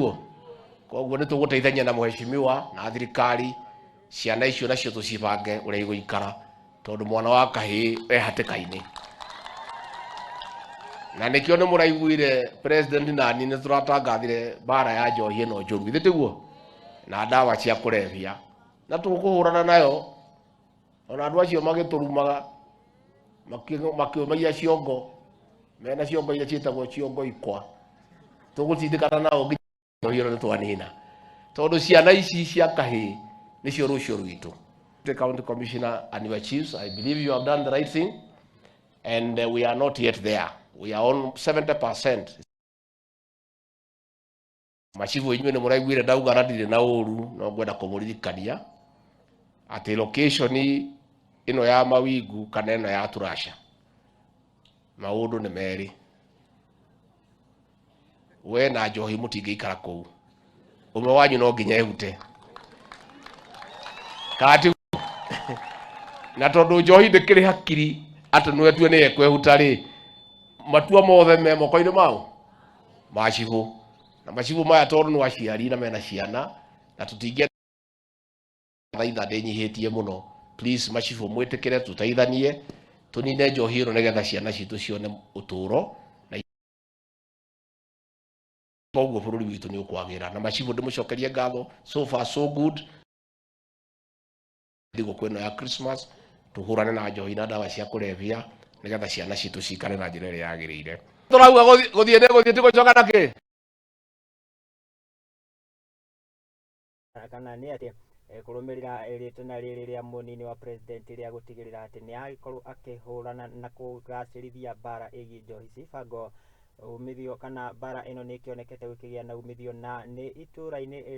Koguo nĩ tũgũteithania na mheshimiwa na thirikari ciana icio nacio tũcibange ũrĩa igũikara tondũ mwana wa kahĩĩ e hatĩka-inĩ. Na nĩkĩo nĩ mũraiguire president nani nĩ tũratangathire bara ya njohi ĩno njũru, githĩ tiguo, na ndawa cia kũrebia, na tũkũhũrana nayo. Ona andũ acio magĩtũrumaga makĩũmagia ciongo, mena ciongo iria ciĩtagwo ciongo ikwa, tũgũtindĩkana nao nginya njohi ĩno nĩ twanina, tondũ ciana ici cia kahĩĩ nĩcio rũciũ rwitũ. The county commissioner and your chiefs, I believe you have done the right thing, and we are not yet there. We are on 70%. Machivu inyuĩ nĩ mũraiguire ndauga na ndirĩ na ũru, no ngwenda kũmũririkania atĩ location ĩno ya Mawingu kana ĩno ya Turasha, maũndũ nĩ merĩ. We na njohi mũtingĩikara kũu, ũmwe wanyu no nginya ehute kati na tondũ njohi ndĩkĩrĩ hakiri atĩ nĩwe tue nĩ ekwehuta rĩ, matua mothe me moko-inĩ mau machivu, na machivu maya tondũ nĩ aciari na mena ciana na tũtingĩ thaitha ndĩnyihĩtie mũno. Please machivu mwĩtĩkĩre tũteithanie tũnine njohi ĩno nĩgetha ciana citũ cione ũtũũro na koguo bũrũri witũ nĩ ũkwagĩra. Na machivu ndĩmũcokerie ngatho, so far so good. Thigũkũ ĩno ya Christmas tũhũrane na njohi na ndawa cia kũrebia nĩgetha ciana citũ cikare na njĩra ĩrĩa yagĩrĩire. Tũrauga gũthiĩ nĩ gũthiĩ tũgũcoka na kĩ? Kana nĩ atĩ kũrũmĩrĩra rĩtana rĩrĩ rĩa mũnini wa president rĩa gũtigĩrĩra atĩ nĩ agĩkorwo akĩhũrana na kũgacĩrithia bara ĩgiĩ njohi cibango umithio kana bara ĩno nĩ ĩkĩonekete gũkĩgĩa na umithio na nĩ itũra-inĩ